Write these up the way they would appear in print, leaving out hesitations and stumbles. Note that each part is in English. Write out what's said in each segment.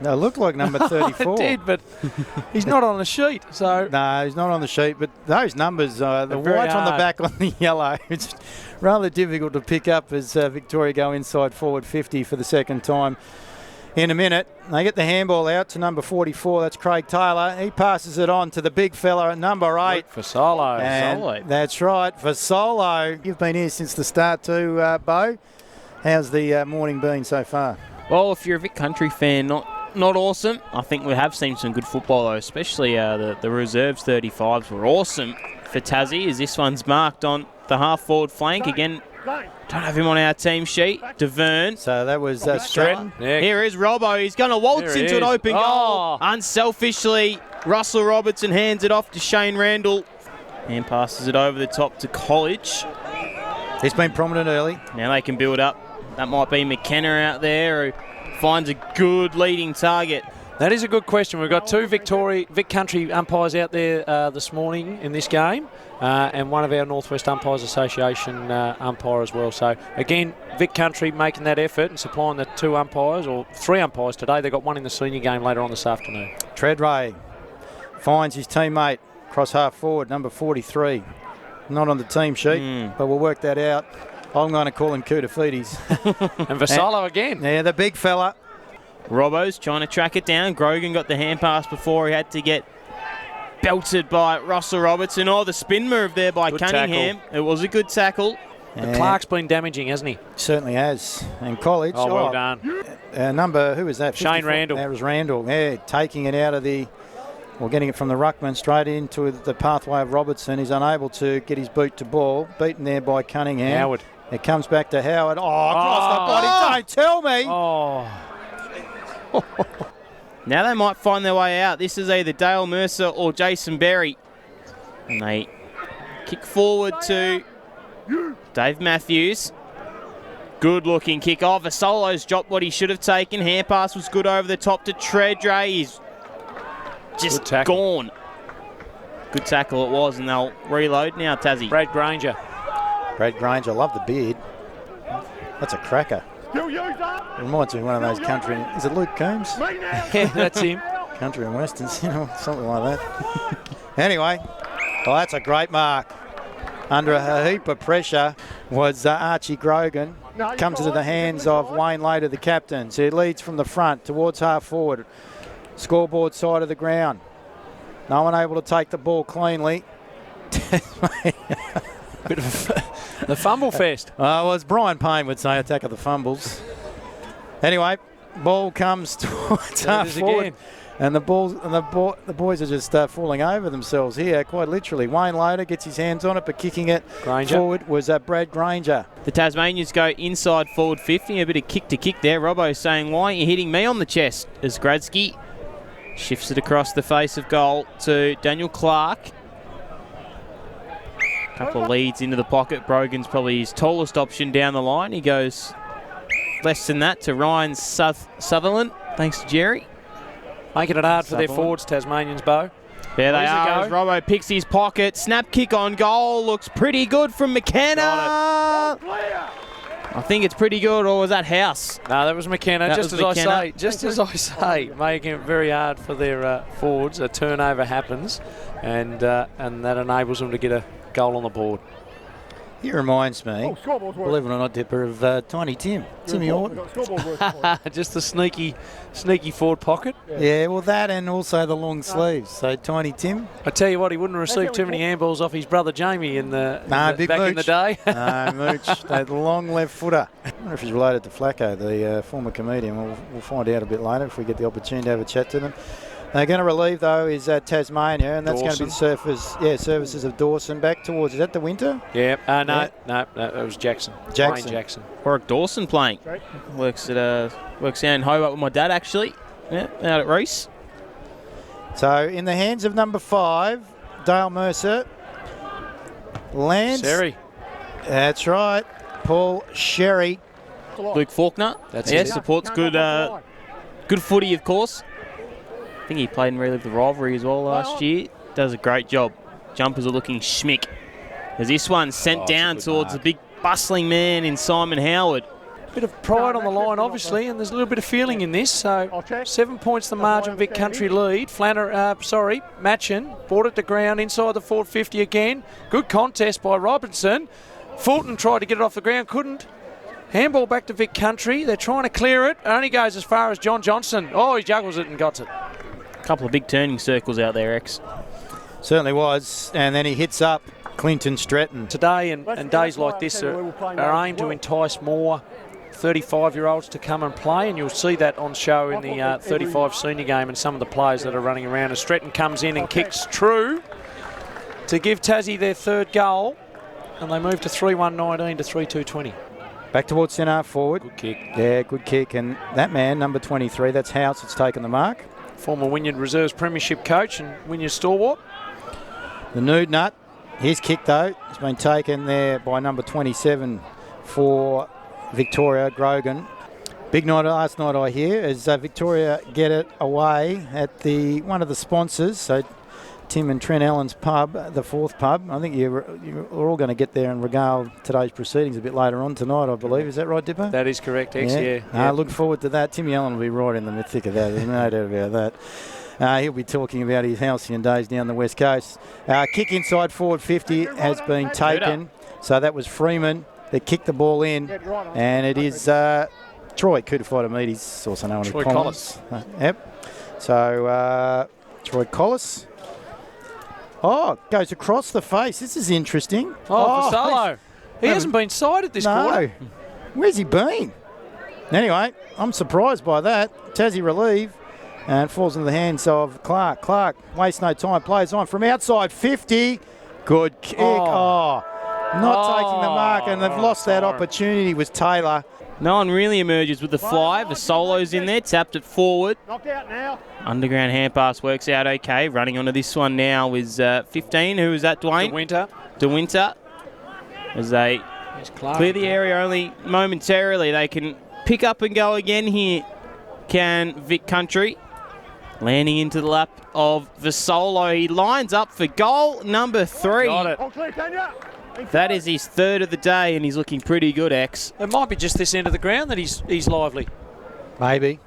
No, it looked like number 34. It did, but he's not on the sheet. So No, he's not on the sheet, but those numbers, the white on the back on the yellow, it's rather difficult to pick up as Victoria go inside forward 50 for the second time in a minute. They get the handball out to number 44. That's Craig Taylor. He passes it on to the big fella at number 8. for Solo. That's right, for Solo. You've been here since the start too, Bo. How's the morning been so far? Well, if you're a Vic Country fan, not awesome. I think we have seen some good football, though, especially the reserves 35s were awesome for Tassie, as this one's marked on the half-forward flank. Again, don't have him on our team sheet. DeVerne. So that was Stratton. Yeah. Here is Robbo. He's going to waltz into an open goal. Unselfishly, Russell Robertson hands it off to Shane Randall and passes it over the top to College. He's been prominent early. Now they can build up. That might be McKenna out there who finds a good leading target. That is a good question. We've got two Vic Country umpires out there this morning in this game, and one of our Northwest Umpires Association umpire as well. So again, Vic Country making that effort and supplying the 2 umpires, or 3 umpires today. They've got one in the senior game later on this afternoon. Treadway finds his teammate cross half forward, number 43. Not on the team sheet, but we'll work that out. I'm going to call him Kutafides. And Vassallo again. Yeah, the big fella. Robbo's trying to track it down. Grogan got the hand pass before he had to get belted by Russell Robertson. Oh, the spin move there by Cunningham. Tackle. It was a good tackle. But Clark's been damaging, hasn't he? Certainly has. And College. Oh, well done. Who was that? Shane Randall. That was Randall. Yeah, taking it out of the, or getting it from the ruckman straight into the pathway of Robertson. He's unable to get his boot to ball. Beaten there by Cunningham. Howard. It comes back to Howard. Oh, across the body. Don't tell me. Oh. Now they might find their way out. This is either Dale Mercer or Jason Berry. And they kick forward to Dave Matthews. Good looking kick off. Vassallo's dropped what he should have taken. Hand pass was good over the top to Treadray. He's just gone. Good tackle it was, and they'll reload now, Tassie. Brad Granger, love the beard. That's a cracker. Reminds me of one of those country. Is it Luke Combs? Yeah, that's him. Country and Westerns, something like that. Anyway, that's a great mark. Under a heap of pressure was Archie Grogan. Comes into the hands of Wayne Later, the captain. So he leads from the front towards half forward. Scoreboard side of the ground. No one able to take the ball cleanly. Bit of the fumble fest. Well, as Brian Payne would say, attack of the fumbles. Anyway, ball comes towards half forward, and the boys are just falling over themselves here, quite literally. Wayne Loader gets his hands on it, but kicking it forward was Brad Granger. The Tasmanians go inside forward 50, a bit of kick to kick there. Robbo saying, "Why aren't you hitting me on the chest?" As Gradsky shifts it across the face of goal to Daniel Clark. Couple of leads into the pocket. Brogan's probably his tallest option down the line. He goes less than that to Ryan Sutherland, thanks to Jerry. Making it hard for their forwards, Tasmanians, Bo. There they are as Robbo picks his pocket. Snap kick on goal. Looks pretty good from McKenna. I think it's pretty good, or was that House? No, that was McKenna. Just as I say, making it very hard for their forwards. A turnover happens, and that enables them to get a goal on the board. He reminds me, believe it or not, Dipper, of Tiny Tim, Timmy Orton. Just the sneaky forward pocket. Yeah, well, that and also the long sleeves. So Tiny Tim. I tell you what, he wouldn't receive too many handballs off his brother Jamie in the back in the day. No, Mooch, that long left footer. I wonder if he's related to Flacco, the former comedian. We'll find out a bit later if we get the opportunity to have a chat to them. They're going to relieve, though, is Tasmania, and that's going to be the services of Dawson back towards, is that the Winter? Yeah. No, it was Jackson. Wayne Jackson. Warwick Dawson playing. Works down in Hobart with my dad, actually. Yeah, out at Reese. So, in the hands of number 5, Dale Mercer. Lance. Sherry. That's right. Paul Sherry. Luke Faulkner. That's it. Supports good footy, of course. I think he played and relived the rivalry as well last year. Does a great job. Jumpers are looking schmick. As this one sent down towards the big bustling man in Simon Howard. bit of pride on the line, obviously, and there's a little bit of feeling in this. So 7 points the margin, Vic Country lead. Matchin brought it to ground inside the 450 again. Good contest by Robinson. Fulton tried to get it off the ground, couldn't. Handball back to Vic Country. They're trying to clear it. It only goes as far as John Johnson. Oh, he juggles it and got it. A couple of big turning circles out there, X. Certainly was. And then he hits up Clinton Stretton. Today and days like this are aimed to entice more 35-year-olds to come and play, and you'll see that on show in the 35 senior game and some of the players that are running around. As Stretton comes in and kicks true to give Tassie their third goal, and they move to 3-1-19 to 3-2-20. Back towards centre forward. Good kick. Yeah, good kick. And that man, number 23, that's House, that's taken the mark. Former Wynyard Reserves Premiership coach and Wynyard stalwart. The nude nut. His kick, though, has been taken there by number 27 for Victoria, Grogan. Big night last night, I hear, as Victoria get it away at one of the sponsors. So Tim and Trent Allen's pub, the fourth pub. I think you're all going to get there and regale today's proceedings a bit later on tonight, I believe. Is that right, Dipper? That is correct, X, yeah. I look forward to that. Timmy Allen will be right in the thick of that. There's no doubt about that. He'll be talking about his halcyon days down the West Coast. Kick inside forward 50 has been taken. So that was Freeman that kicked the ball in. And it is Troy Kutafita. He's also known as Troy Collis. Yep. So Troy Collis. Oh, goes across the face. This is interesting. Vassallo. He hasn't been sighted this quarter. Where's he been? Anyway, I'm surprised by that. Tassie relieve and falls into the hands of Clark. Clark wastes no time, plays on from outside 50. Good kick. Not taking the mark, and they've lost that opportunity. Was Taylor. No one really emerges with the fly. Vassallo's in there, tapped it forward. Knocked out now. Underground hand pass works out okay. Running onto this one now is 15. Who is that, Dwayne? De Winter. As they clear the area only momentarily. They can pick up and go again here. Can Vic Country. Landing into the lap of Vassallo. He lines up for goal number 3. Got it. All clear, Tanya. That is his third of the day, and he's looking pretty good, X. It might be just this end of the ground that he's lively. Maybe.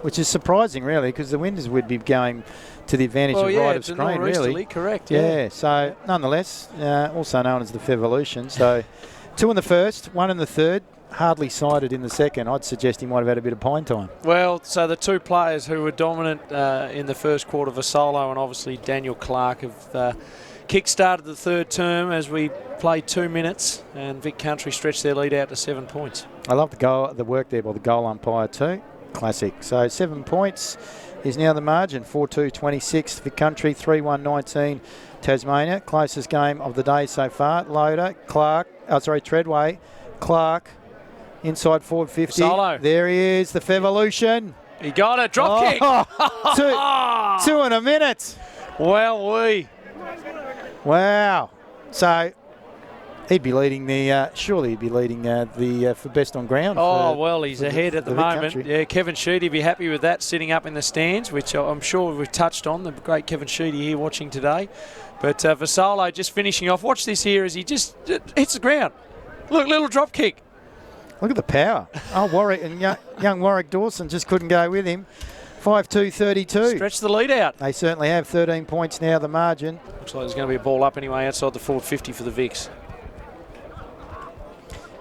Which is surprising, really, because the Winders would be going to the advantage of right of screen, really. Correct, yeah. So, nonetheless, also known as the Fevolution. So, 2 in the first, 1 in the third, hardly sighted in the second. I'd suggest he might have had a bit of pine time. Well, so the two players who were dominant in the first quarter, Vassallo and obviously Daniel Clark, have kick-started the third term as we played 2 minutes, and Vic Country stretched their lead out to 7 points. I love the work there by the goal umpire too. Classic. So 7 points is now the margin. 4-2-26 Vic Country, 3-1-19 Tasmania. Closest game of the day so far. Loader, Treadway, Clark, inside forward 50. Vassallo. There he is, the Fevolution. He got it, drop kick. 2 in a minute. Wow. So he'd be leading surely he'd be leading for best on ground. He's ahead at the moment. Yeah, Kevin Sheedy be happy with that, sitting up in the stands, which I'm sure we've touched on. The great Kevin Sheedy here watching today. But Vassallo just finishing off. Watch this here as he just hits the ground. Look, little drop kick. Look at the power. Warwick and young Warwick Dawson just couldn't go with him. 5-2-32. Stretch the lead out. They certainly have 13 points now, the margin. Looks like there's going to be a ball up anyway outside the forward 50 for the Vics.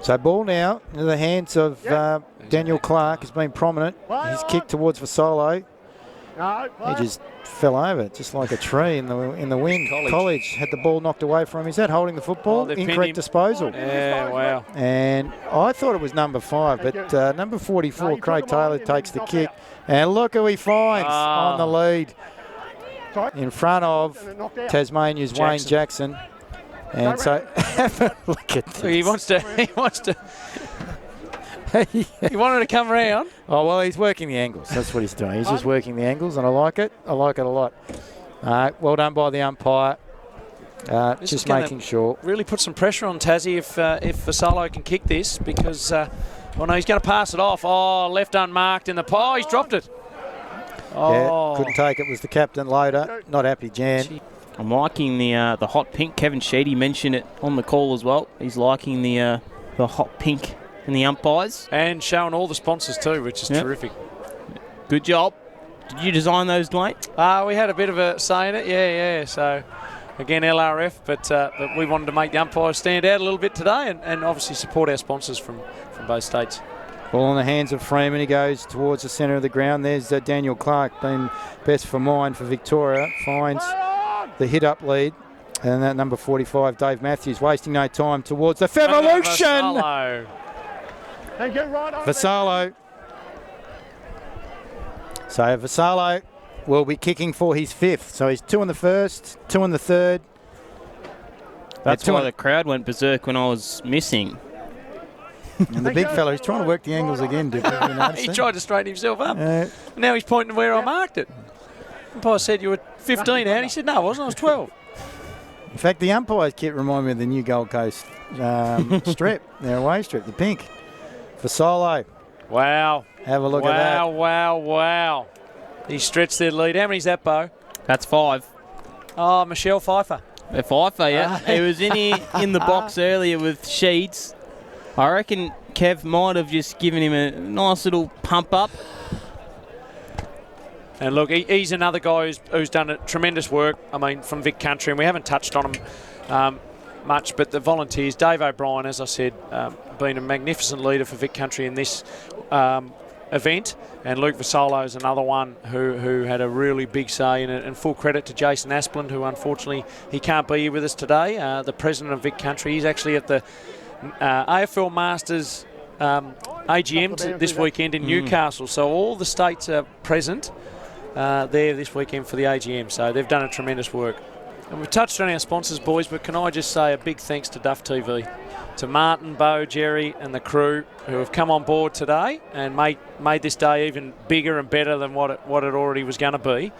So ball now into the hands of Daniel Clark has been prominent. His kick towards Vassallo. He just fell over just like a tree in the wind. College had the ball knocked away from him. Is that holding the football? Incorrect disposal. Yeah, wow. And I thought it was number 5, but number 44, Craig Taylor, takes the kick. And look who he finds on the lead in front of Tasmania's Wayne Jackson. And so, look at this. He wants to. He wanted to come around. Oh, well, he's working the angles. That's what he's doing. He's just working the angles, and I like it. I like it a lot. Well done by the umpire. Just making sure. Really put some pressure on Tassie if Vassallo can kick this, because he's going to pass it off. Left unmarked in the pie. He's dropped it. Yeah, couldn't take it. Was the captain Loader. Not happy, Jan. I'm liking the hot pink. Kevin Sheedy mentioned it on the call as well. He's liking the hot pink and the umpires. And showing all the sponsors too, which is terrific. Good job. Did you design those, Dwayne? We had a bit of a say in it, yeah. So, again, LRF, but we wanted to make the umpires stand out a little bit today and obviously support our sponsors from both states. Ball in the hands of Freeman. He goes towards the centre of the ground. There's Daniel Clark, been best for mine for Victoria. Finds the hit-up lead. And that number 45, Dave Matthews, wasting no time towards the Fevolution. Vassallo. So Vassallo will be kicking for his 5th. So he's 2 in the first, 2 in the third. That's why the crowd went berserk when I was missing. And the big fella, he's trying to work the angles again. He tried to straighten himself up. Now he's pointing to where I marked it. The umpire said you were 15 out. He said, no, I wasn't. I was 12. In fact, the umpire's kit remind me of the new Gold Coast strip, their away strip, the pink. Vassallo. Wow. Have a look at that. Wow. He stretched their lead. How many's that, Bo? That's 5. Oh, Michelle Pfeiffer. Pfeiffer, yeah. He was in the box earlier with Sheeds. I reckon Kev might have just given him a nice little pump up. And look, he's another guy who's done tremendous work, I mean, from Vic Country, and we haven't touched on him much, but the volunteers, Dave O'Brien, as I said, been a magnificent leader for Vic Country in this event, and Luke Vassallo is another one who had a really big say in it, and full credit to Jason Aspland, who unfortunately he can't be here with us today, the president of Vic Country. He's actually at the AFL Masters AGM this weekend in Newcastle, so all the states are present there this weekend for the AGM, so they've done a tremendous work. And we've touched on our sponsors, boys, but can I just say a big thanks to Duff TV, to Martin, Bo, Jerry and the crew who have come on board today and made this day even bigger and better than what it already was going to be.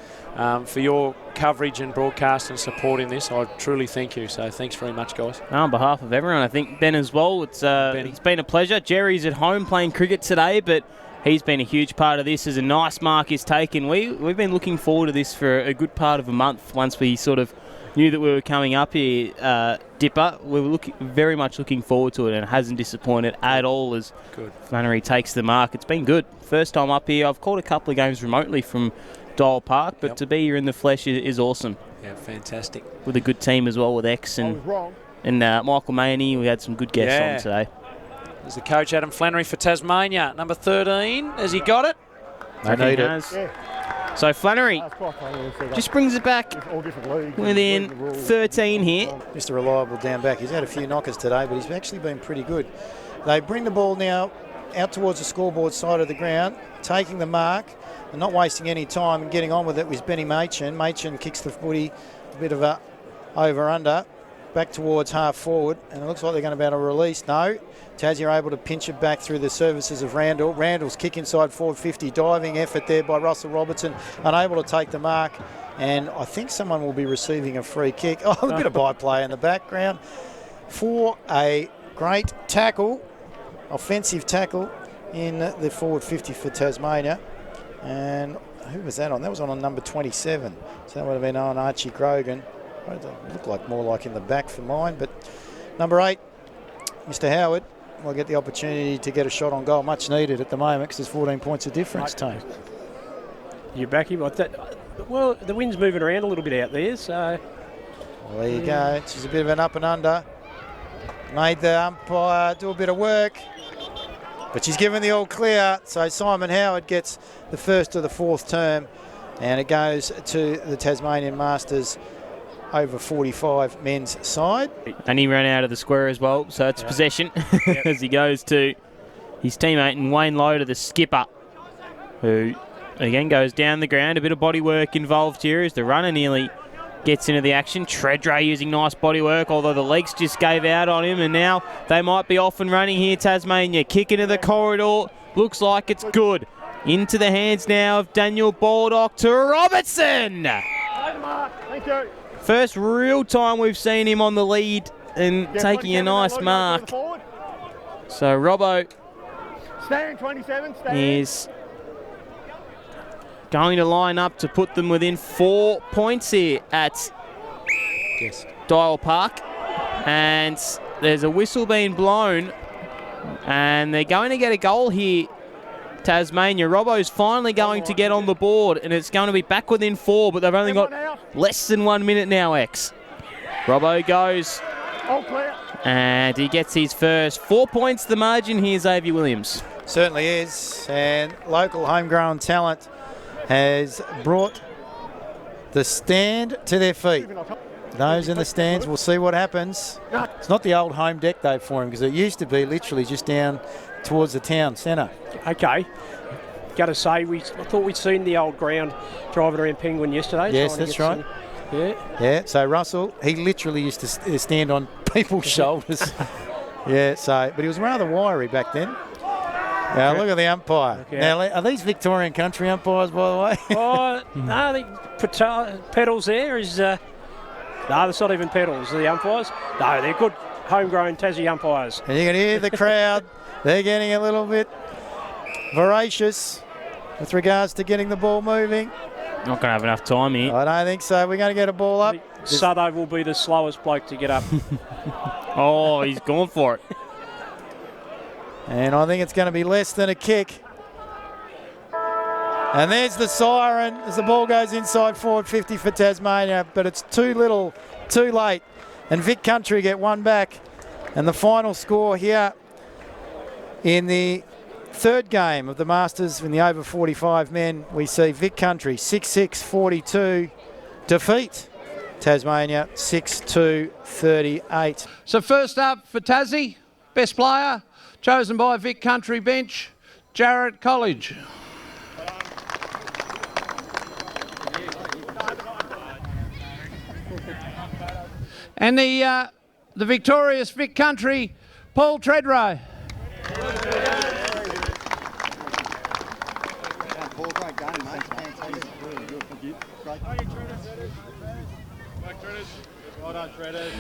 For your coverage and broadcast and support in this, I truly thank you. So thanks very much, guys. On behalf of everyone, I think Ben as well, it's been a pleasure. Jerry's at home playing cricket today, but he's been a huge part of this as a nice mark is taken. We've been looking forward to this for a good part of a month once we sort of knew that we were coming up here, Dipper. We were very much looking forward to it, and it hasn't disappointed at all as Flannery takes the mark. It's been good. First time up here. I've called a couple of games remotely from Dial Park, but to be here in the flesh is awesome. Yeah, fantastic. With a good team as well with X and Michael Maney. We had some good guests on today. There's the coach, Adam Flannery, for Tasmania. Number 13. Has he got it? I need it. So Flannery just brings it back within 13 here. Mr. Reliable down back. He's had a few knockers today, but he's actually been pretty good. They bring the ball now out towards the scoreboard side of the ground, taking the mark and not wasting any time and getting on with it with Benny Machin. Machin kicks the footy, a bit of a over-under, back towards half forward, and it looks like they're going to be able to release. No, Tassie are able to pinch it back through the services of Randall. Randall's kick inside forward 50, diving effort there by Russell Robertson, unable to take the mark, and I think someone will be receiving a free kick. Oh, a bit of byplay in the background for a great tackle, offensive tackle in the forward 50 for Tasmania. And who was that on? That was on number 27. So that would have been on Archie Grogan. It looked like more like in the back for mine, but number 8, Mr. Howard, will get the opportunity to get a shot on goal, much needed at the moment because there's 14 points of difference, Tone. You're back here. Well, the wind's moving around a little bit out there, so... Well, there you go. She's a bit of an up and under. Made the umpire do a bit of work, but she's given the all clear, so Simon Howard gets the first of the fourth term, and it goes to the Tasmanian Masters over 45 men's side. And he ran out of the square as well, so it's possession as he goes to his teammate and Wayne Loader, the skipper, who again goes down the ground. A bit of body work involved here as the runner nearly gets into the action. Treadray using nice body work, although the legs just gave out on him, and now they might be off and running here. Tasmania kick into the corridor. Looks like it's good. Into the hands now of Daniel Baldock to Robertson. Thank you. First real time we've seen him on the lead and taking a nice mark. So Robbo is going to line up to put them within 4 points here at Dial Park. And there's a whistle being blown And they're going to get a goal here, Tasmania. Robbo's finally going to get on the board, and it's going to be back within 4, but they've only got less than 1 minute now, X. Robbo goes, and he gets his first. 4 points the margin here, Xavier Williams. Certainly is, and local homegrown talent has brought the stand to their feet. Those in the stands, we'll see what happens. It's not the old home deck though for him, because it used to be literally just down towards the town centre. Okay. Got to say, I thought we'd seen the old ground driving around Penguin yesterday. Yes, that's right. Yeah, so Russell, he literally used to stand on people's shoulders. Yeah, so, but he was rather wiry back then. Now look at the umpire. Okay. Now, are these Victorian country umpires, by the way? Oh, no, I think Pedals there is... no, that's not even Pedals, the umpires. No, they're good homegrown Tassie umpires. And you can hear the crowd. They're getting a little bit voracious with regards to getting the ball moving. Not going to have enough time here. I don't think so. We're going to get a ball up. Sutho will be the slowest bloke to get up. Oh, he's gone for it. And I think it's going to be less than a kick. And there's the siren as the ball goes inside forward 50 for Tasmania, but it's too little, too late. And Vic Country get one back. And the final score here in the third game of the Masters in the over 45 men, we see Vic Country 6-6-42 defeat Tasmania 6-2-38. So first up for Tassie, best player, chosen by Vic Country bench, Jarrett College. And the victorious Vic Country, Paul Treadrow. Paul, great game, mate. Fantastic. Really good. Thank you. Great. Well done, Treaders.